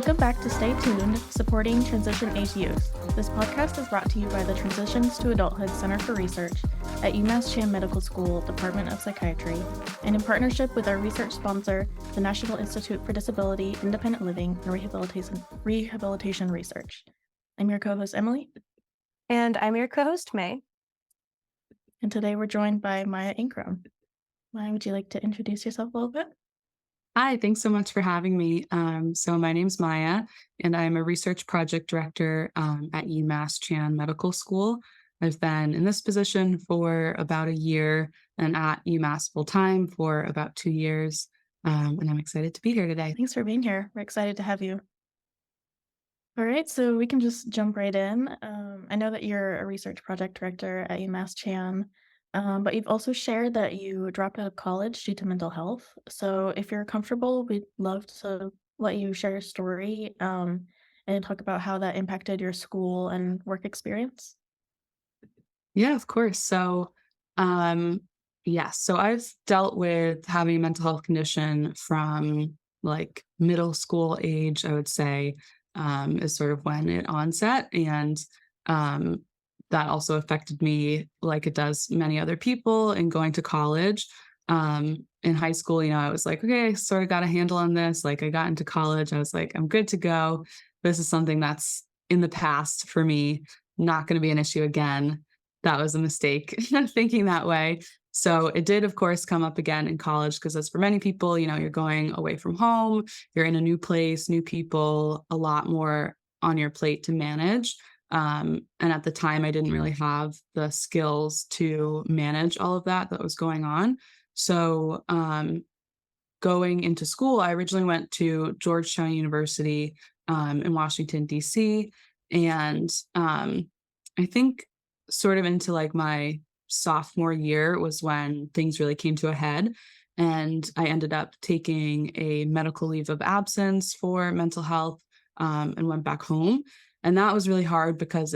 Welcome back to Stay Tuned, supporting Transition Age Youth. This podcast is brought to you by the Transitions to Adulthood Center for Research at UMass Chan Medical School, Department of Psychiatry, and in partnership with our research sponsor, the National Institute for Disability, Independent Living, and Rehabilitation Research. I'm your co-host, Emily. And I'm your co-host, May. And today we're joined by Maya Ingram. Maya, would you like to introduce yourself a little bit? Hi, thanks so much for having me. So my name's Maya, and I'm a research project director at UMass Chan Medical School. I've been in this position for about a year and at UMass full-time for about 2 years, and I'm excited to be here today. Thanks for being here. We're excited to have you. All right, so we can just jump right in. I know that you're a research project director at UMass Chan, but you've also shared that you dropped out of college due to mental health. So if you're comfortable, we'd love to let you share your story and talk about how that impacted your school and work experience. Yeah, of course. So I've dealt with having a mental health condition from like middle school age, I would say, is sort of when it onset. And um, that also affected me like it does many other people in going to college. In high school, I was like, okay, I sort of got a handle on this. Like I got into college, I was like, I'm good to go. This is something that's in the past for me, not going to be an issue again. That was a mistake thinking that way. So it did, of course, come up again in college because as for many people, you're going away from home, you're in a new place, new people, a lot more on your plate to manage. And at the time, I didn't really have the skills to manage all of that was going on. So going into school, I originally went to Georgetown University in Washington, D.C. And I think sort of into like my sophomore year was when things really came to a head. And I ended up taking a medical leave of absence for mental health and went back home. And that was really hard because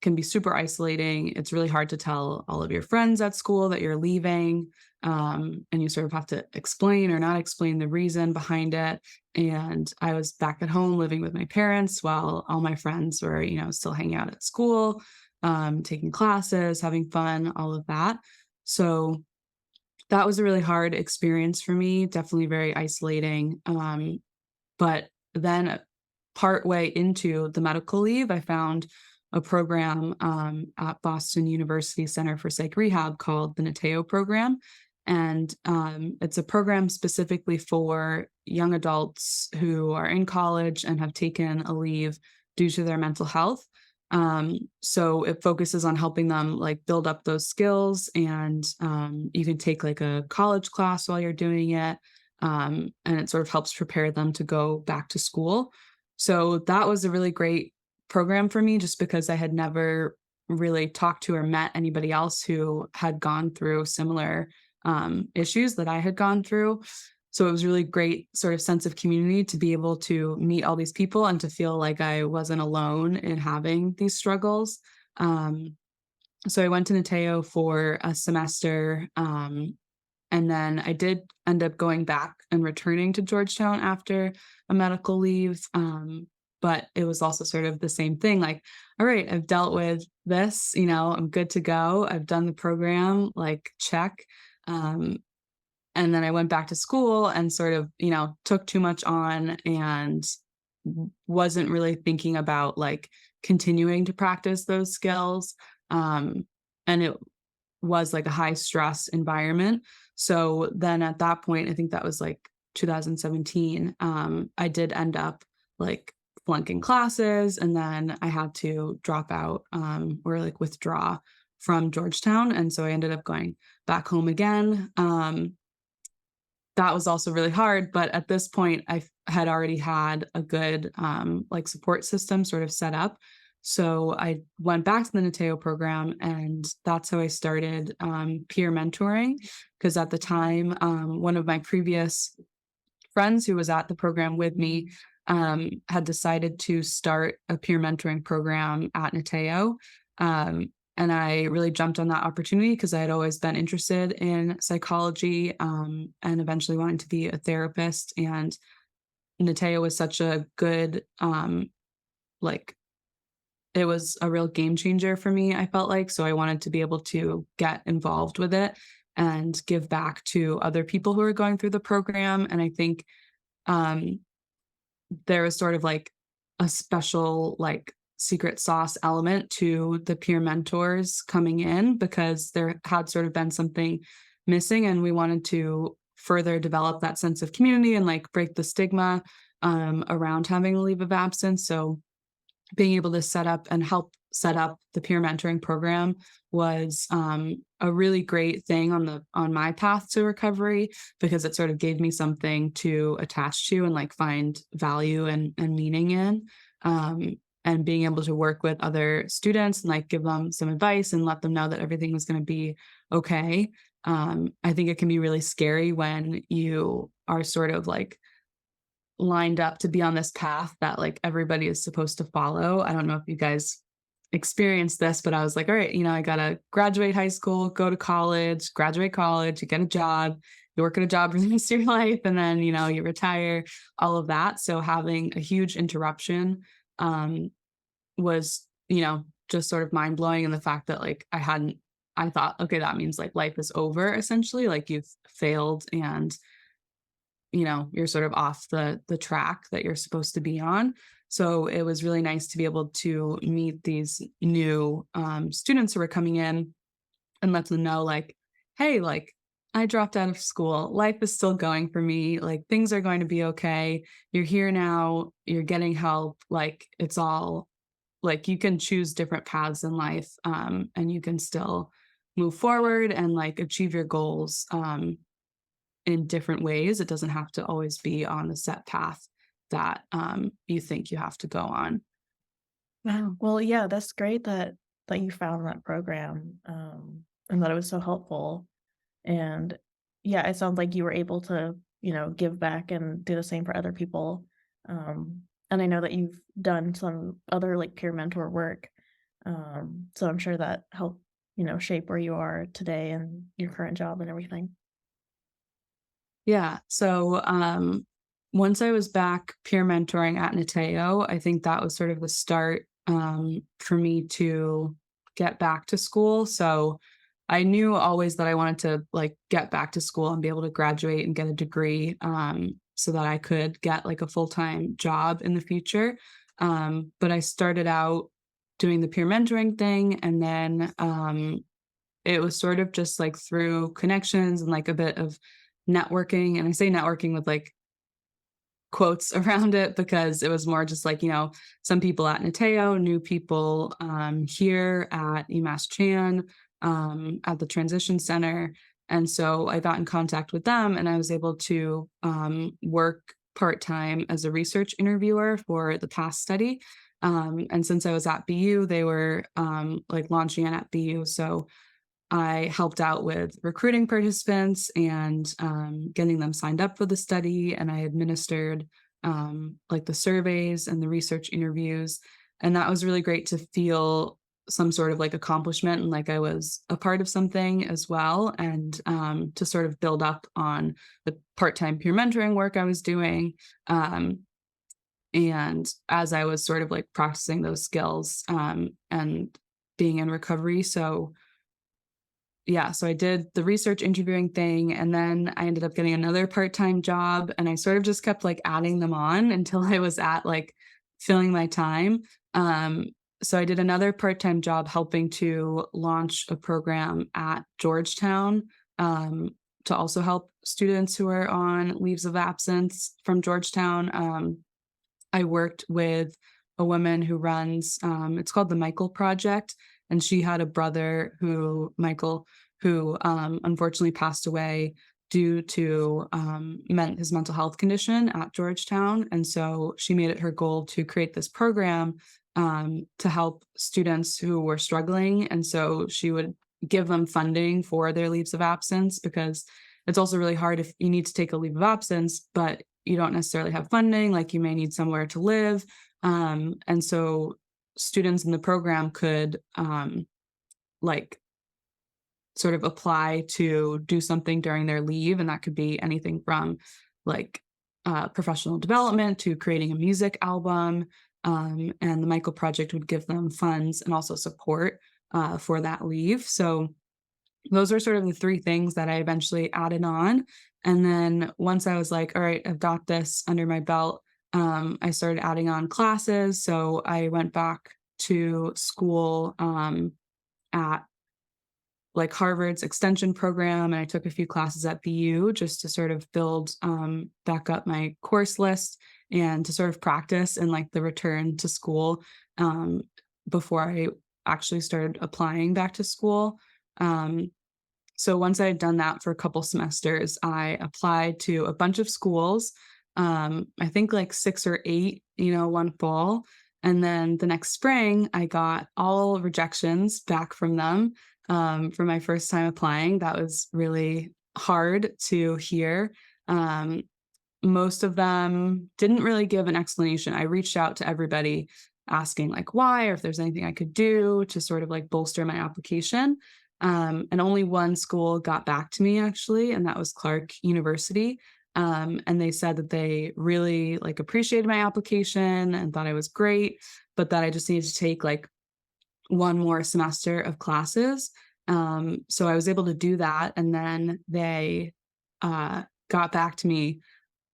can be super isolating. It's really hard to tell all of your friends at school that you're leaving. And you sort of have to explain or not explain the reason behind it. And I was back at home living with my parents while all my friends were, still hanging out at school, taking classes, having fun, all of that. So that was a really hard experience for me, definitely very isolating. But then partway into the medical leave, I found a program at Boston University Center for Psych Rehab called the S.T.A.Y program. And it's a program specifically for young adults who are in college and have taken a leave due to their mental health. So it focuses on helping them like build up those skills, and you can take like a college class while you're doing it. And it sort of helps prepare them to go back to school. So that was a really great program for me just because I had never really talked to or met anybody else who had gone through similar issues that I had gone through. So it was really great sort of sense of community to be able to meet all these people and to feel like I wasn't alone in having these struggles. So I went to S.T.A.Y for a semester. And then I did end up going back and returning to Georgetown after a medical leave. But it was also sort of the same thing. Like, all right, I've dealt with this, I'm good to go. I've done the program, like check. And then I went back to school and sort of, took too much on and wasn't really thinking about like continuing to practice those skills. And it was like a high stress environment. So then at that point, I think that was like 2017, I did end up like flunking classes, and then I had to drop out or like withdraw from Georgetown. And so I ended up going back home again. That was also really hard, but at this point I had already had a good like support system sort of set up. So I went back to the S.T.A.Y program, and that's how I started peer mentoring. Because at the time, one of my previous friends who was at the program with me had decided to start a peer mentoring program at S.T.A.Y. And I really jumped on that opportunity because I had always been interested in psychology and eventually wanted to be a therapist. And Nateo was such a good, like it was a real game changer for me, I felt like, so I wanted to be able to get involved with it and give back to other people who are going through the program, and I think, um, there was sort of like a special, like, secret sauce element to the peer mentors coming in because there had sort of been something missing, and we wanted to further develop that sense of community and, like, break the stigma, around having a leave of absence, so being able to set up and help set up the peer mentoring program was a really great thing on my path to recovery because it sort of gave me something to attach to and like find value and meaning in. And being able to work with other students and like give them some advice and let them know that everything was going to be okay. I think it can be really scary when you are sort of like lined up to be on this path that like everybody is supposed to follow. I don't know if you guys experienced this, but I was like, all right, I gotta graduate high school, go to college, graduate college, you get a job, you work at a job for the rest of your life, and then you retire, all of that. So having a huge interruption um was, just sort of mind blowing. And the fact that like I thought, okay, that means like life is over essentially, like you've failed and you're sort of off the track that you're supposed to be on. So it was really nice to be able to meet these new students who were coming in and let them know, like, hey, like, I dropped out of school. Life is still going for me. Like, things are going to be okay. You're here now. You're getting help. Like, it's all like you can choose different paths in life and you can still move forward and like achieve your goals. In different ways. It doesn't have to always be on the set path that you think you have to go on. Wow. Well, yeah, that's great that you found that program, and that it was so helpful. And yeah, it sounds like you were able to, give back and do the same for other people. And I know that you've done some other like peer mentor work. So I'm sure that helped, shape where you are today and your current job and everything. Yeah. So once I was back peer mentoring at Nateo, I think that was sort of the start for me to get back to school. So I knew always that I wanted to like get back to school and be able to graduate and get a degree so that I could get like a full-time job in the future. But I started out doing the peer mentoring thing and then it was sort of just like through connections and like a bit of networking. And I say networking with like quotes around it because it was more just like, some people at Nateo, new people here at UMass Chan, at the transition center. And so I got in contact with them and I was able to work part time as a research interviewer for the PASS study. And since I was at BU, they were like launching it at BU. So I helped out with recruiting participants and getting them signed up for the study, and I administered like the surveys and the research interviews. And that was really great to feel some sort of like accomplishment and like I was a part of something as well, and to sort of build up on the part time peer mentoring work I was doing. Um, and as I was sort of like practicing those skills and being in recovery. So yeah, so I did the research interviewing thing, and then I ended up getting another part-time job, and I sort of just kept, like, adding them on until I was at, like, filling my time. Um, so I did another part-time job helping to launch a program at Georgetown, to also help students who are on leaves of absence from Georgetown. I worked with a woman who runs, it's called the Michael Project, and she had a brother Michael, who unfortunately passed away due to his mental health condition at Georgetown. And so she made it her goal to create this program to help students who were struggling. And so she would give them funding for their leaves of absence because it's also really hard if you need to take a leave of absence, but you don't necessarily have funding, like you may need somewhere to live. And so students in the program could like sort of apply to do something during their leave. And that could be anything from like professional development to creating a music album. And the Michael Project would give them funds and also support for that leave. So those were sort of the three things that I eventually added on. And then once I was like, all right, I've got this under my belt, I started adding on classes. So I went back to school at like Harvard's extension program, and I took a few classes at BU just to sort of build back up my course list and to sort of practice and like the return to school um, before I actually started applying back to school. Um, so once I had done that for a couple semesters, I applied to a bunch of schools. I think like 6 or 8, one fall. And then the next spring, I got all rejections back from them for my first time applying. That was really hard to hear. Um, Most of them didn't really give an explanation. I reached out to everybody asking like why or if there's anything I could do to sort of like bolster my application. And only one school got back to me actually, and that was Clark University. And they said that they really like appreciated my application and thought I was great, but that I just needed to take like one more semester of classes. So I was able to do that, and then they got back to me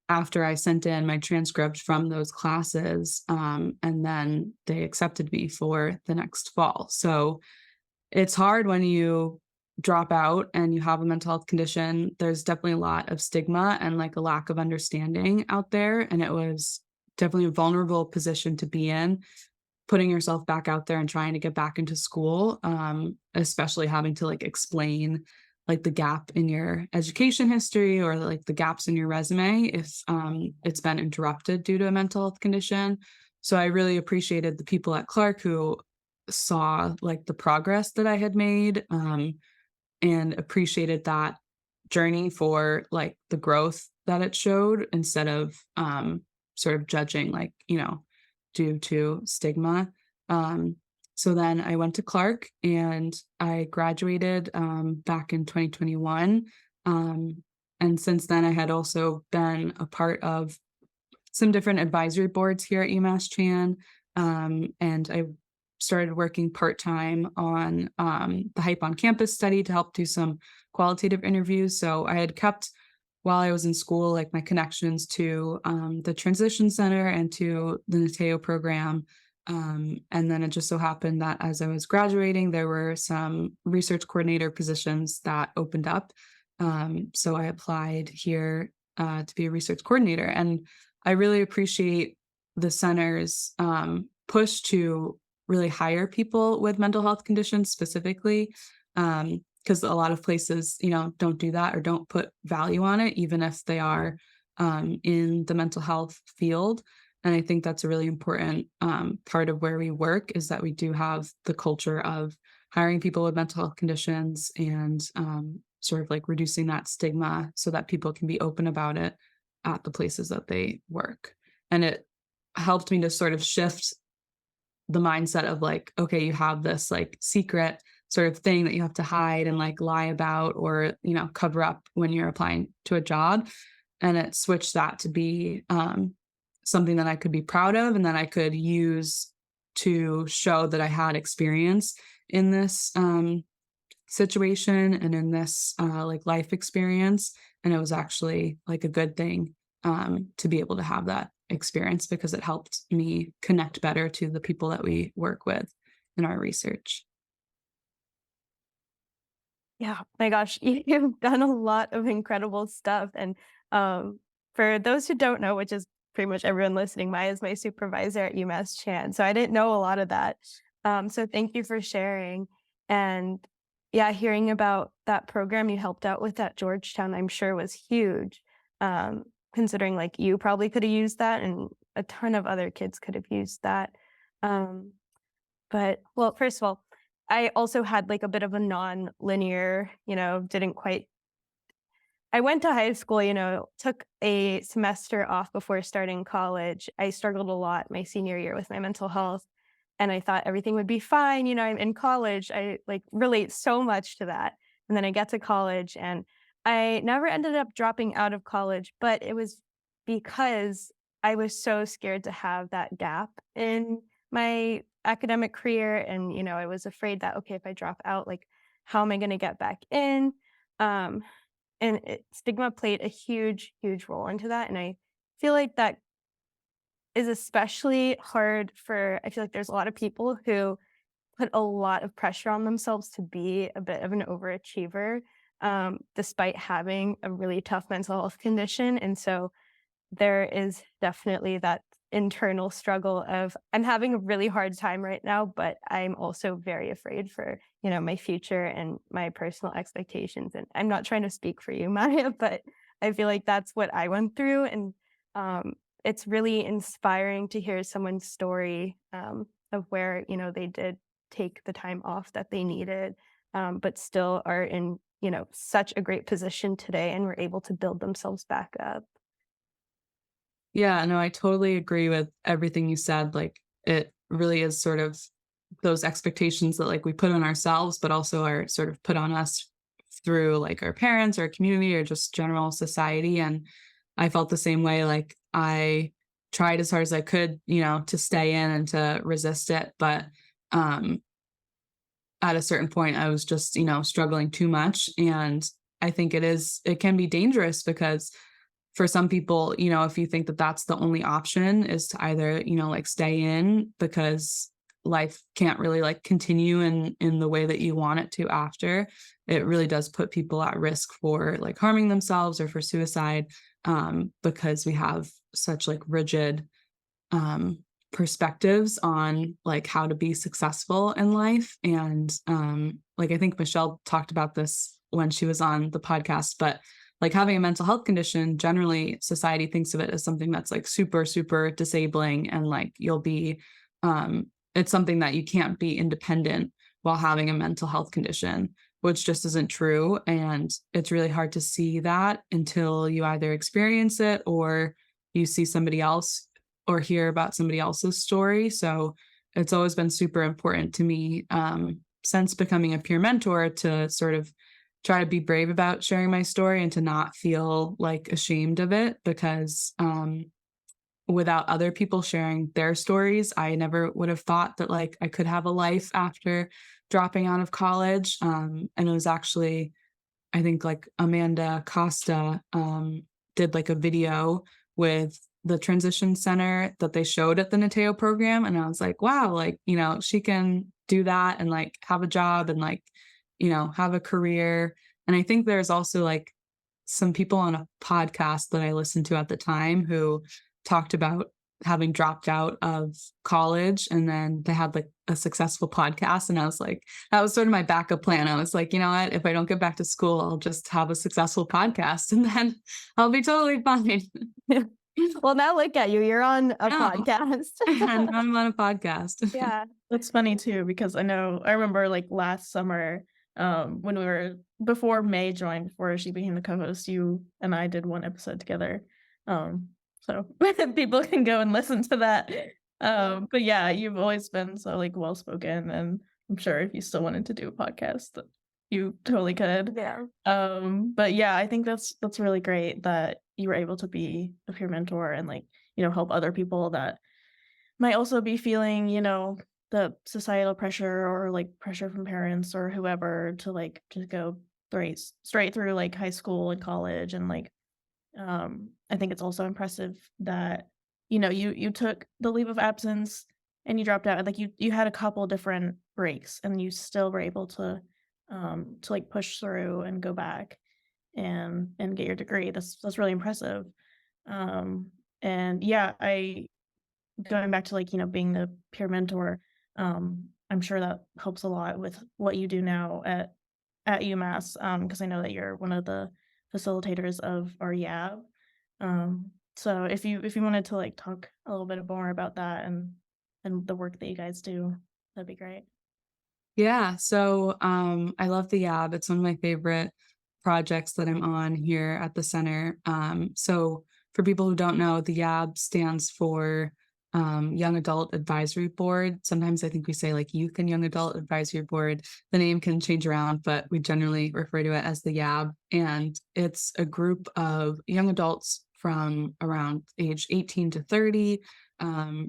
after I sent in my transcript from those classes, and then they accepted me for the next fall. So it's hard when you drop out and you have a mental health condition. There's definitely a lot of stigma and like a lack of understanding out there. And it was definitely a vulnerable position to be in, putting yourself back out there and trying to get back into school, especially having to like explain like the gap in your education history or like the gaps in your resume if it's been interrupted due to a mental health condition. So I really appreciated the people at Clark who saw like the progress that I had made, and appreciated that journey for like the growth that it showed instead of sort of judging like, due to stigma. Um, so then I went to Clark and I graduated back in 2021. And since then, I had also been a part of some different advisory boards here at UMass Chan. And I started working part-time on the Hype on Campus study to help do some qualitative interviews. So I had kept, while I was in school, like my connections to the Transition Center and to the Nateo program. And then it just so happened that as I was graduating, there were some research coordinator positions that opened up. So I applied here to be a research coordinator. And I really appreciate the center's push to really hire people with mental health conditions specifically, because a lot of places, don't do that or don't put value on it, even if they are in the mental health field. And I think that's a really important part of where we work is that we do have the culture of hiring people with mental health conditions and sort of like reducing that stigma so that people can be open about it at the places that they work. And it helped me to sort of shift the mindset of like, okay, you have this like secret sort of thing that you have to hide and like lie about or, cover up when you're applying to a job. And it switched that to be something that I could be proud of and that I could use to show that I had experience in this situation and in this like life experience. And it was actually like a good thing to be able to have that experience because it helped me connect better to the people that we work with in our research. Yeah, my gosh, you've done a lot of incredible stuff. And for those who don't know, which is pretty much everyone listening, Maya is my supervisor at UMass Chan. So I didn't know a lot of that. So thank you for sharing. And yeah, hearing about that program you helped out with at Georgetown, I'm sure was huge. Considering like you probably could have used that and a ton of other kids could have used that. Um, but well, first of all, I also had like a bit of a non-linear, didn't quite I went to high school, took a semester off before starting college. I struggled a lot my senior year with my mental health, and I thought everything would be fine. I'm in college. I like relate so much to that. And then I get to college and I never ended up dropping out of college, but it was because I was so scared to have that gap in my academic career. And, I was afraid that, okay, if I drop out, like, how am I going to get back in? Um, stigma played a huge, huge role into that. And I feel like that is especially hard I feel like there's a lot of people who put a lot of pressure on themselves to be a bit of an overachiever, despite having a really tough mental health condition. And so there is definitely that internal struggle of, I'm having a really hard time right now, but I'm also very afraid for, my future and my personal expectations. And I'm not trying to speak for you, Maya, but I feel like that's what I went through. And it's really inspiring to hear someone's story, of where, they did take the time off that they needed, but still are in, such a great position today and were able to build themselves back up. Yeah, no, I totally agree with everything you said. Like, it really is sort of those expectations that like we put on ourselves, but also are sort of put on us through like our parents or community or just general society. And I felt the same way. Like, I tried as hard as I could, to stay in and to resist it. But um, at a certain point, I was just, struggling too much. And I think it can be dangerous because for some people, if you think that that's the only option is to either, like stay in because life can't really like continue in the way that you want it to after, it really does put people at risk for like harming themselves or for suicide, because we have such like rigid perspectives on like how to be successful in life. And like I think Michelle talked about this when she was on the podcast, but like having a mental health condition, generally society thinks of it as something that's like super, super disabling. And like it's something that you can't be independent while having a mental health condition, which just isn't true. And it's really hard to see that until you either experience it or you see somebody else or hear about somebody else's story. So it's always been super important to me, since becoming a peer mentor, to sort of try to be brave about sharing my story and to not feel like ashamed of it because without other people sharing their stories, I never would have thought that like I could have a life after dropping out of college. And it was actually, I think like Amanda Costa did like a video with the transition center that they showed at the Nateo program. And I was like, wow, like, she can do that and like have a job and like, have a career. And I think there's also like some people on a podcast that I listened to at the time who talked about having dropped out of college and then they had like a successful podcast. And I was like, that was sort of my backup plan. I was like, you know what, if I don't get back to school, I'll just have a successful podcast and then I'll be totally fine. Well, now look at you. You're on a No. podcast. And I'm on a podcast. Yeah. That's funny too, because I remember like last summer, when before May joined, before she became the co-host, you and I did one episode together. So people can go and listen to that. But yeah, you've always been so like well spoken, and I'm sure if you still wanted to do a podcast, that you totally could. Yeah. But yeah, I think that's really great that you were able to be a peer mentor and like, help other people that might also be feeling, the societal pressure or like pressure from parents or whoever to like just go straight through like high school and college. And like I think it's also impressive that you took the leave of absence and you dropped out and like you had a couple different breaks and you still were able to like push through and go back and get your degree. That's really impressive. And yeah, I going back to like, being the peer mentor, I'm sure that helps a lot with what you do now at UMass, because I know that you're one of the facilitators of our YAB. So if you wanted to like talk a little bit more about that and the work that you guys do, that'd be great. Yeah, so I love the YAB. It's one of my favorite projects that I'm on here at the center. So for people who don't know, the YAB stands for Young Adult Advisory Board. Sometimes I think we say like Youth and Young Adult Advisory Board. The name can change around, but we generally refer to it as the YAB. And it's a group of young adults from around age 18 to 30.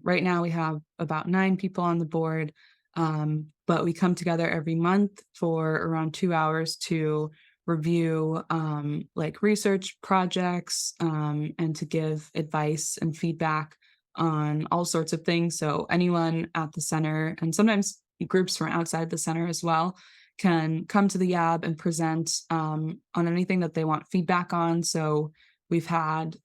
Right now, we have about 9 people on the board, but we come together every month for around 2 hours to review like research projects and to give advice and feedback on all sorts of things. So anyone at the center, and sometimes groups from outside the center as well, can come to the YAB and present on anything that they want feedback on. So we've had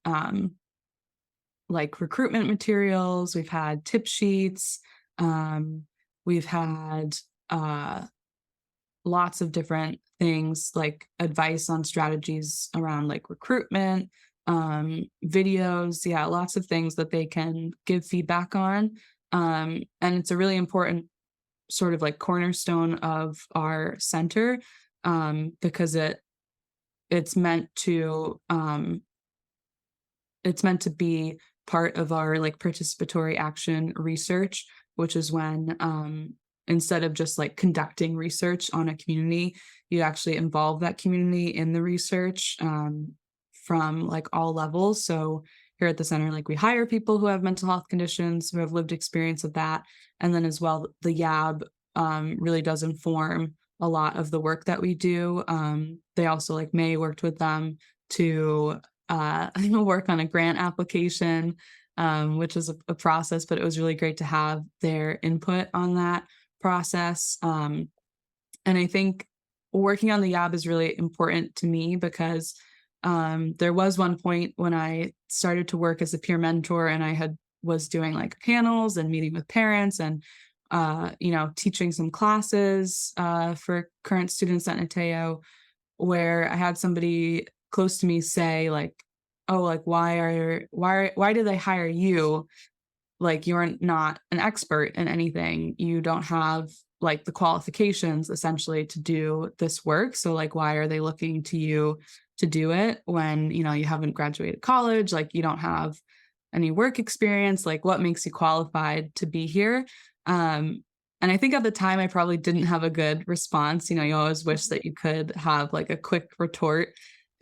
like recruitment materials, we've had tip sheets, um, we've had uh, lots of different things like advice on strategies around like recruitment, videos, yeah, lots of things that they can give feedback on. And it's a really important sort of like cornerstone of our center because it's meant to it's meant to be part of our like participatory action research, which is when instead of just like conducting research on a community, you actually involve that community in the research from like all levels. So here at the center, like we hire people who have mental health conditions, who have lived experience of that. And then as well, the YAB really does inform a lot of the work that we do. They also like May worked with them to work on a grant application, which was a process, but it was really great to have their input on that process. And I think working on the YAB is really important to me because there was one point when I started to work as a peer mentor and I was doing like panels and meeting with parents and teaching some classes for current students at S.T.A.Y, where I had somebody close to me say like, "Oh, like why did they hire you? Like you're not an expert in anything. You don't have like the qualifications essentially to do this work. So like why are they looking to you to do it when, you haven't graduated college, like you don't have any work experience, like what makes you qualified to be here?" And I think at the time I probably didn't have a good response. You always wish that you could have like a quick retort.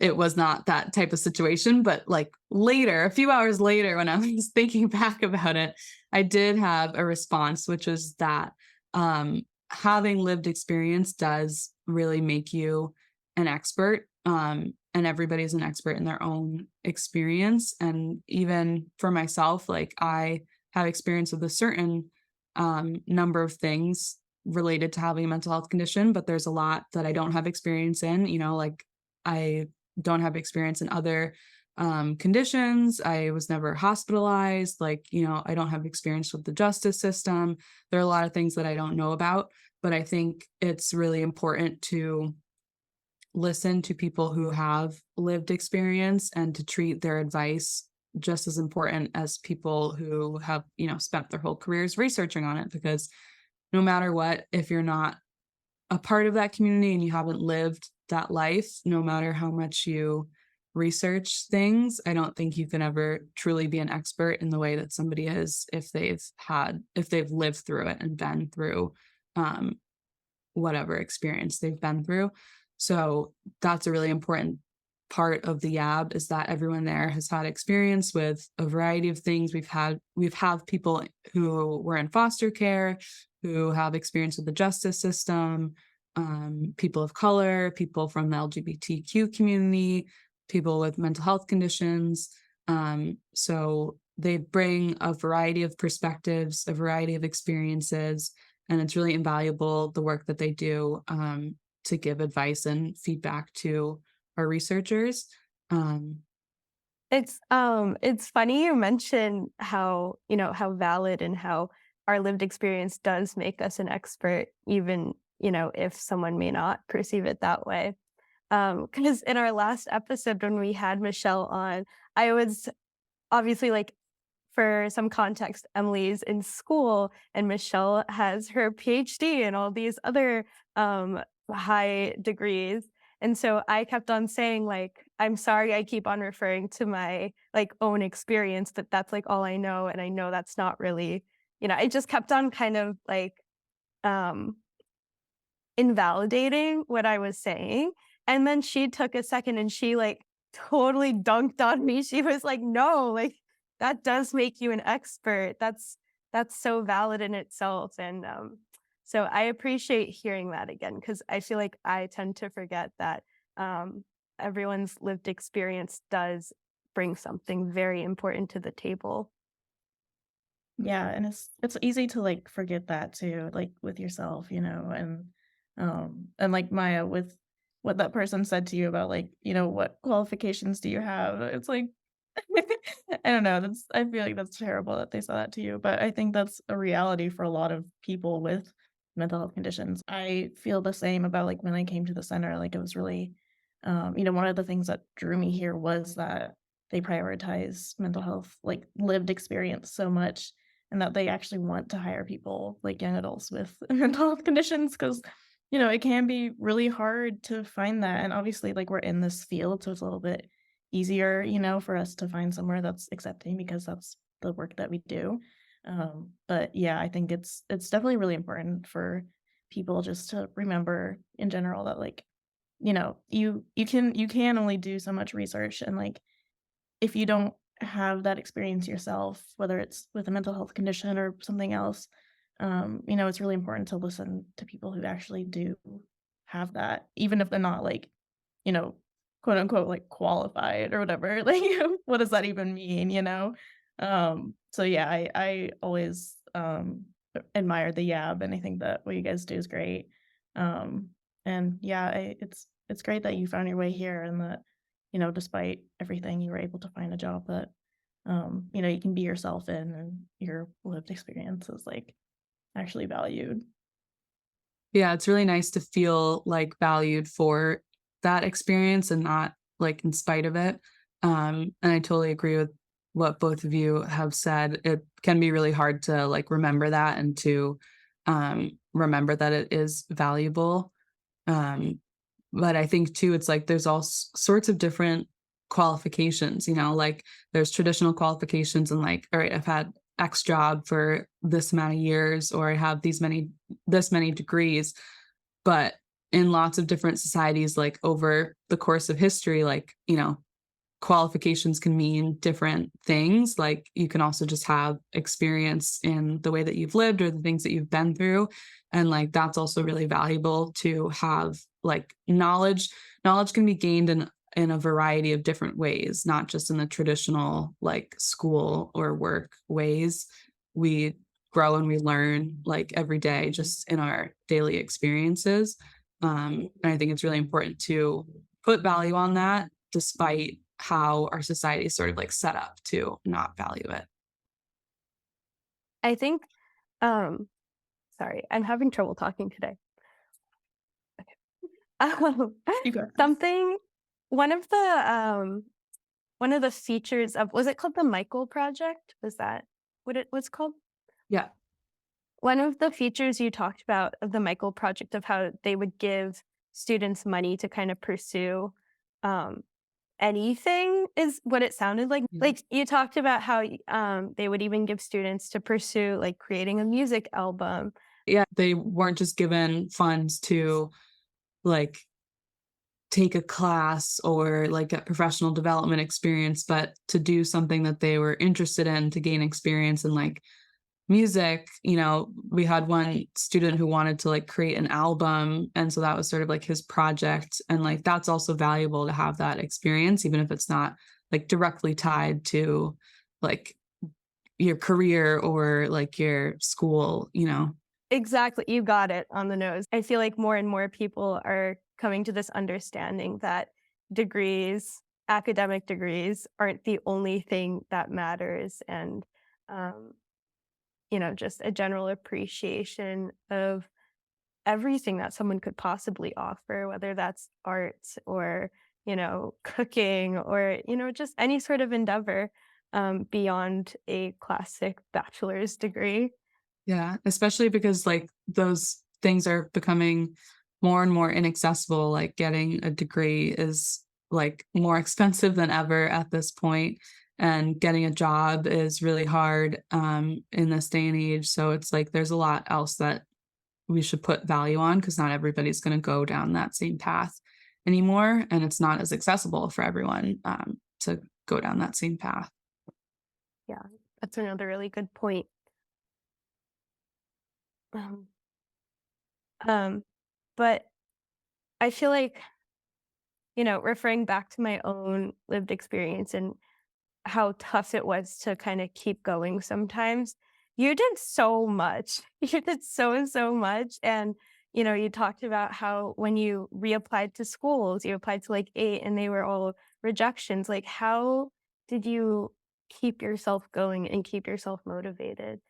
It was not that type of situation, but like later, a few hours later, when I was thinking back about it, I did have a response, which was that having lived experience does really make you an expert. And everybody's an expert in their own experience. And even for myself, like I have experience with a certain number of things related to having a mental health condition, but there's a lot that I don't have experience in, like I don't have experience in other conditions. I was never hospitalized. Like, I don't have experience with the justice system. There are a lot of things that I don't know about, but I think it's really important to listen to people who have lived experience and to treat their advice just as important as people who have, spent their whole careers researching on it. Because no matter what, if you're not a part of that community and you haven't lived that life, no matter how much you research things, I don't think you can ever truly be an expert in the way that somebody is if they've lived through it and been through um, whatever experience they've been through. So that's a really important part of the YAB, is that everyone there has had experience with a variety of things. We've people who were in foster care, who have experience with the justice system, people of color, people from the LGBTQ community, people with mental health conditions. So they bring a variety of perspectives, a variety of experiences, and it's really invaluable, the work that they do, to give advice and feedback to our researchers. Um, It's funny you mention how, how valid and how our lived experience does make us an expert, even, if someone may not perceive it that way. Because in our last episode when we had Michelle on, I was obviously like, for some context, Emily's in school and Michelle has her PhD and all these other high degrees. And so I kept on saying like, I'm sorry I keep on referring to my like own experience, that's like all I know. And I know that's not really, I just kept on kind of like um invalidating what I was saying. And then she took a second and she like totally dunked on me. She was like, "No, like, that does make you an expert. That's so valid in itself." And, so I appreciate hearing that again because I feel like I tend to forget that, everyone's lived experience does bring something very important to the table. Yeah, and it's easy to, like, forget that too, like, with yourself, and like Maya, with what that person said to you about, like, "What qualifications do you have?" It's like I don't know, I feel like that's terrible that they said that to you, but I think that's a reality for a lot of people with mental health conditions. I feel the same about, like, when I came to the center, like, it was really, one of the things that drew me here was that they prioritize mental health, like, lived experience so much, and that they actually want to hire people, like young adults with mental health conditions, because it can be really hard to find that, and obviously, like, we're in this field, so it's a little bit easier, for us to find somewhere that's accepting because that's the work that we do. But yeah, I think it's definitely really important for people just to remember in general that, like, you can only do so much research, and, like, if you don't have that experience yourself, whether it's with a mental health condition or something else, it's really important to listen to people who actually do have that, even if they're not, like, you know, quote unquote, like, qualified or whatever. Like, what does that even mean? So yeah, I always admire the YAB, and I think that what you guys do is great. Um, and yeah, it's great that you found your way here, and that despite everything, you were able to find a job that, you can be yourself in, and your lived experience is, like, actually valued. Yeah, it's really nice to feel, like, valued for that experience and not, like, in spite of it. And I totally agree with what both of you have said. It can be really hard to, like, remember that and to, remember that it is valuable. Um, but I think too, it's like there's all sorts of different qualifications, like there's traditional qualifications and like, all right, I've had X job for this amount of years, or I have this many degrees. But in lots of different societies, like over the course of history, like, qualifications can mean different things. Like you can also just have experience in the way that you've lived or the things that you've been through. And like that's also really valuable to have like knowledge. Knowledge can be gained in a variety of different ways, not just in the traditional like school or work ways. We grow and we learn like every day just in our daily experiences. And I think it's really important to put value on that despite how our society is sort of like set up to not value it. I think, um sorry, I'm having trouble talking today. Um, You got this. something one of the features of was it called the Michael project? Was that what it was called? Yeah. One of the features you talked about of the Michael project of how they would give students money to kind of pursue, um, anything is what it sounded like. Yeah. Like, you talked about how, they would even give students to pursue, like, creating a music album. Yeah, they weren't just given funds to like take a class or like get professional development experience, but to do something that they were interested in to gain experience in like music. We had one student who wanted to like create an album. And so that was sort of like his project. And like that's also valuable to have that experience, even if it's not like directly tied to like your career or like your school. Exactly, you got it on the nose. I feel like more and more people are coming to this understanding that degrees, academic degrees, aren't the only thing that matters, and, um, just a general appreciation of everything that someone could possibly offer, whether that's art or, cooking or, just any sort of endeavor, beyond a classic bachelor's degree. Yeah, especially because like those things are becoming more and more inaccessible. Like getting a degree is like more expensive than ever at this point, and getting a job is really hard in this day and age. So it's like there's a lot else that we should put value on because not everybody's going to go down that same path. anymore, and it's not as accessible for everyone to go down that same path. Yeah, that's another really good point. Um, um, but I feel like, referring back to my own lived experience and how tough it was to kind of keep going sometimes. You did so much. You did so much. And, you talked about how when you reapplied to schools, you applied to like 8 and they were all rejections. Like, how did you keep yourself going and keep yourself motivated?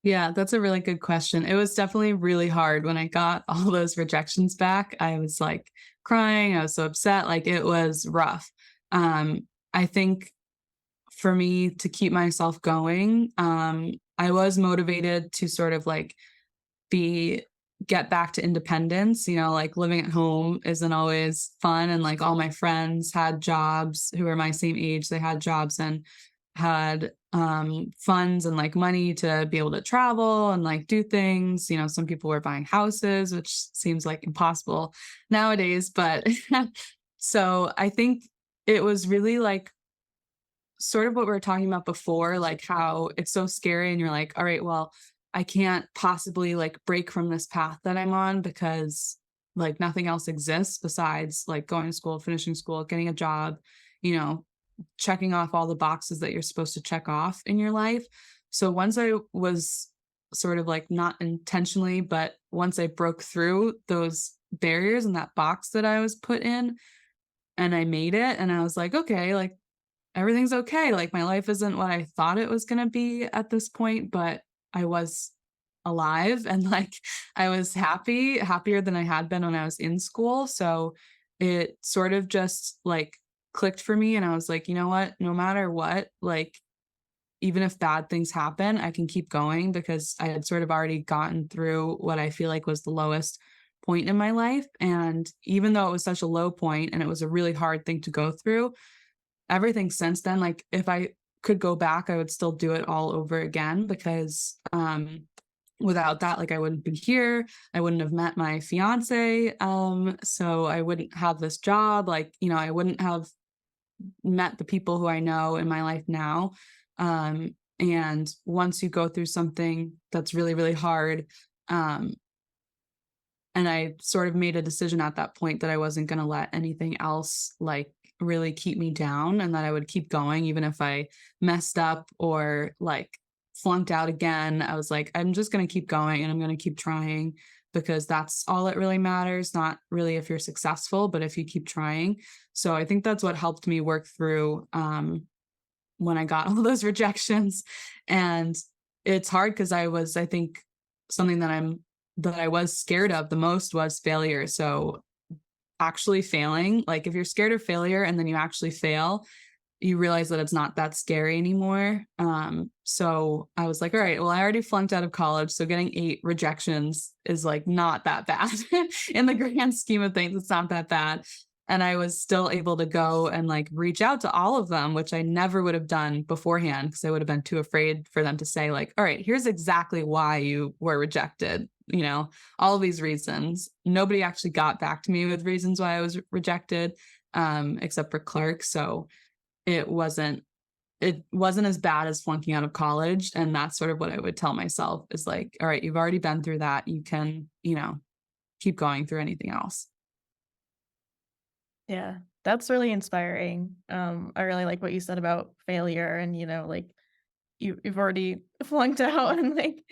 Yeah, that's a really good question. It was definitely really hard when I got all those rejections back. I was like crying, I was so upset, like it was rough. I think for me to keep myself going, I was motivated to sort of like be get back to independence, like living at home isn't always fun. And like all my friends had jobs who were my same age, they had jobs and had funds and like money to be able to travel and like do things. Some people were buying houses, which seems like impossible nowadays. But so I think it was really like sort of what we were talking about before, like how it's so scary and you're like, all right, well, I can't possibly like break from this path that I'm on because like nothing else exists besides like going to school, finishing school, getting a job, you know, checking off all the boxes that you're supposed to check off in your life. So once I was sort of like not intentionally, but once I broke through those barriers and that box that I was put in and I made it and I was like, okay, like everything's okay. Like my life isn't what I thought it was gonna be at this point, but I was alive and like I was happy, happier than I had been when I was in school. So it sort of just like clicked for me and I was like, you know what? No matter what, like even if bad things happen, I can keep going because I had sort of already gotten through what I feel like was the lowest point in my life. And even though it was such a low point and it was a really hard thing to go through, everything since then, like, if I could go back, I would still do it all over again because, without that, like, I wouldn't be here. I wouldn't have met my fiancé, so I wouldn't have this job, like, I wouldn't have met the people who I know in my life now, and once you go through something that's really, really hard, um, and I sort of made a decision at that point that I wasn't gonna let anything else, like, really keep me down and that I would keep going even if I messed up or, like, flunked out again. I was like, "I'm just gonna keep going and I'm gonna keep trying because that's all that really matters, not really if you're successful, but if you keep trying." So I think that's what helped me work through, when I got all those rejections. And it's hard because I think something that I was scared of the most was failure. So actually failing, like if you're scared of failure and then you actually fail, you realize that it's not that scary anymore. So I was like, all right, well, I already flunked out of college. So getting 8 rejections is like not that bad in the grand scheme of things. It's not that bad. And I was still able to go and like reach out to all of them, which I never would have done beforehand because I would have been too afraid for them to say, like, all right, here's exactly why you were rejected. All of these reasons. Nobody actually got back to me with reasons why I was rejected, except for Clark. So it wasn't it wasn't as bad as flunking out of college, and that's sort of what I would tell myself is like, "All right, you've already been through that. You can, keep going through anything else." Yeah, that's really inspiring. I really like what you said about failure and, like you've already flunked out and like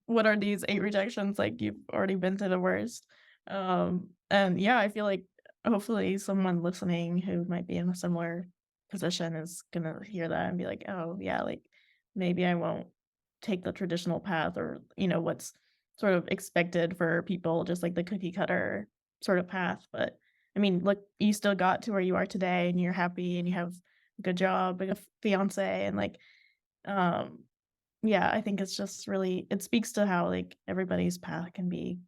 what are these 8 rejections? Like you've already been to the worst. And yeah, I feel like hopefully someone listening who might be in a similar position is gonna hear that and be like, oh yeah, like maybe I won't take the traditional path or, what's sort of expected for people, just like the cookie cutter sort of path. But I mean, look, you still got to where you are today and you're happy and you have a good job and a fiance and like um, yeah, I think it's just really it speaks to how, like, everybody's path can be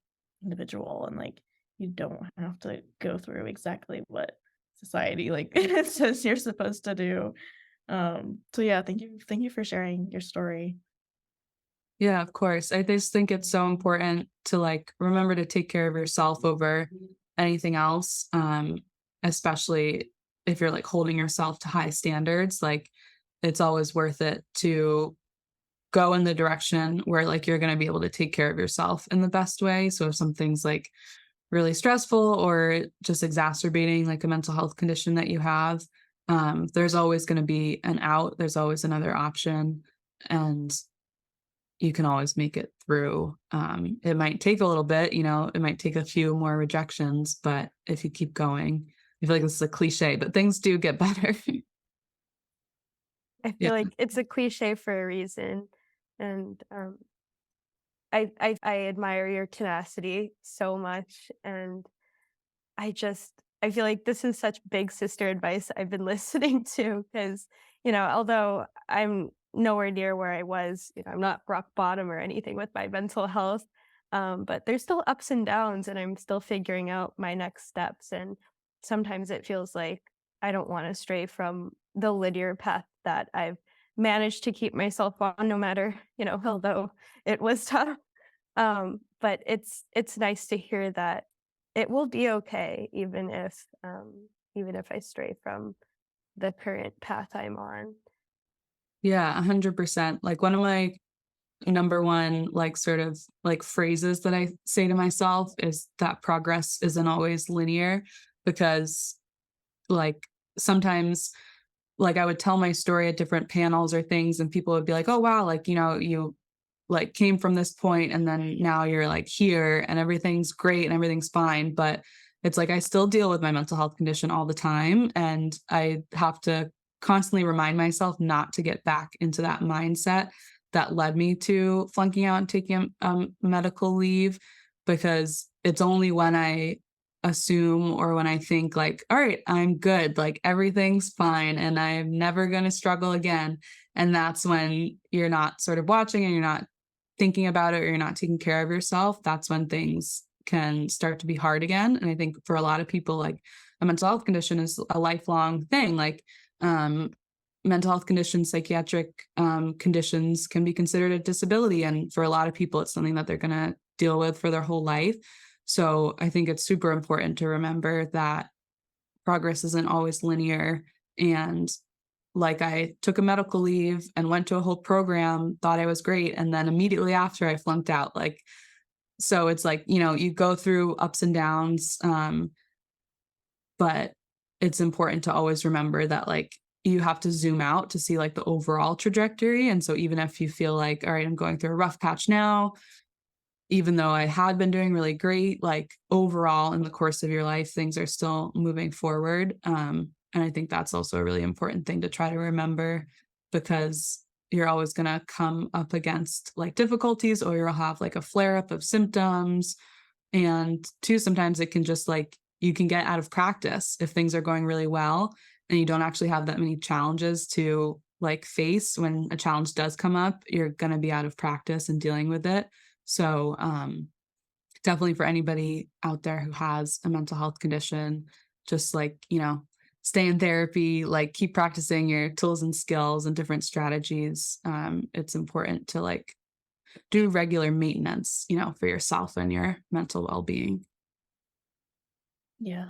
individual and, like, you don't have to go through exactly what society, like, says you're supposed to do. So yeah, thank you for sharing your story. Yeah, of course. I just think it's so important to like remember to take care of yourself over anything else, especially if you're like holding yourself to high standards, like it's always worth it to go in the direction where like you're going to be able to take care of yourself in the best way. So if something's like really stressful or just exacerbating like a mental health condition that you have, there's always going to be an out. There's always another option, and you can always make it through. It might take a little bit, it might take a few more rejections, but if you keep going, I feel like this is a cliche, but things do get better. I Yeah. feel like it's a cliche for a reason, and, I admire your tenacity so much, and I feel like this is such big sister advice I've been listening to because, although I'm nowhere near where I was, I'm not rock bottom or anything with my mental health, but there's still ups and downs, and I'm still figuring out my next steps, and sometimes it feels like I don't wanna stray from the linear path that I've managed to keep myself on no matter, although it was tough. But it's nice to hear that it will be okay even if I stray from the current path I'm on. Yeah, 100%. Like one of my number one, like sort of like phrases that I say to myself is that progress isn't always linear because like sometimes like I would tell my story at different panels or things and people would be like, "Oh wow, like you like came from this point and then now you're like here and everything's great and everything's fine." But it's like I still deal with my mental health condition all the time and I have to constantly remind myself not to get back into that mindset that led me to flunking out and taking medical leave, because it's only when I assume or when I think like, all right, I'm good, like everything's fine and I'm never going to struggle again. And that's when you're not sort of watching and you're not thinking about it or you're not taking care of yourself, that's when things can start to be hard again. And I think for a lot of people, like a mental health condition is a lifelong thing. Like um, mental health conditions, psychiatric conditions can be considered a disability. And for a lot of people, it's something that they're going to deal with for their whole life. So I think it's super important to remember that progress isn't always linear. And like I took a medical leave and went to a whole program, thought I was great. And then immediately after I flunked out. Like, so it's like, you go through ups and downs. But it's important to always remember that like you have to zoom out to see like the overall trajectory. And so even if you feel like, all right, I'm going through a rough patch now, even though I had been doing really great, like overall in the course of your life, things are still moving forward. And I think that's also a really important thing to try to remember because you're always going to come up against like difficulties or you'll have like a flare up of symptoms. And two, sometimes it can just like you can get out of practice if things are going really well and you don't actually have that many challenges to like face. When a challenge does come up, you're going to be out of practice and dealing with it. So, definitely for anybody out there who has a mental health condition, just like, stay in therapy, like keep practicing your tools and skills and different strategies. It's important to like do regular maintenance, for yourself and your mental well-being. Yeah.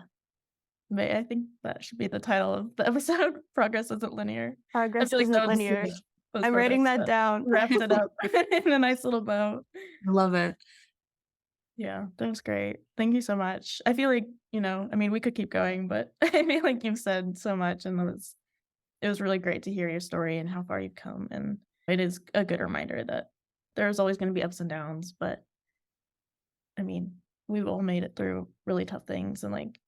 But I think that should be the title of the episode. Progress isn't linear. I Progress feel like isn't that was linear. was I'm perfect. writing that That down. wraps it up in a nice little bow. I love it. Yeah, that was great. Thank you so much. I feel like, I mean, we could keep going, but I feel like you've said so much and it was really great to hear your story and how far you've come. And it is a good reminder that there's always going to be ups and downs, but I mean, we've all made it through really tough things and like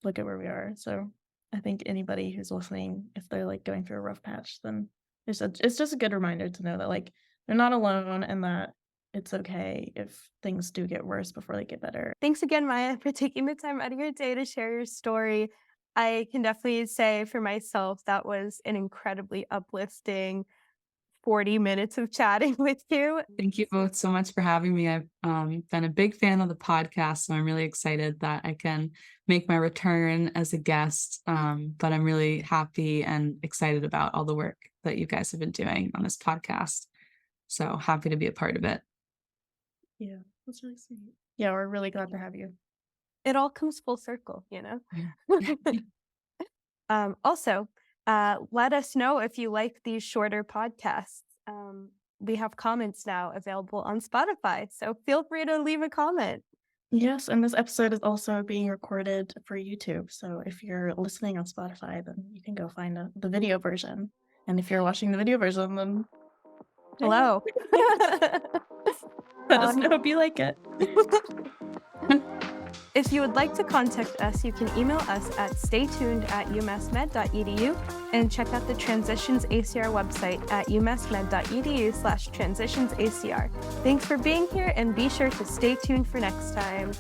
look at where we are. So I think anybody who's listening, if they're like going through a rough patch, then it's just a good reminder to know that like they're not alone and that it's okay if things do get worse before they get better. Thanks again, Maya, for taking the time out of your day to share your story. I can definitely say for myself that was an incredibly uplifting 40 minutes of chatting with you. Thank you both so much for having me. I've been a big fan of the podcast, so I'm really excited that I can make my return as a guest. But I'm really happy and excited about all the work that you guys have been doing on this podcast. So happy to be a part of it. Yeah, that's really sweet. Yeah, we're really glad to have you. It all comes full circle, Yeah. Also, let us know if you like these shorter podcasts. We have comments now available on Spotify, so feel free to leave a comment. Yes, and this episode is also being recorded for YouTube, so if you're listening on Spotify, then you can go find the video version, and if you're watching the video version, then hey, Hello. let Uh, us know if you like it. If you would like to contact us, you can email us at staytuned@umassmed.edu and check out the Transitions ACR website at umassmed.edu/transitionsacr. Thanks for being here, and be sure to stay tuned for next time.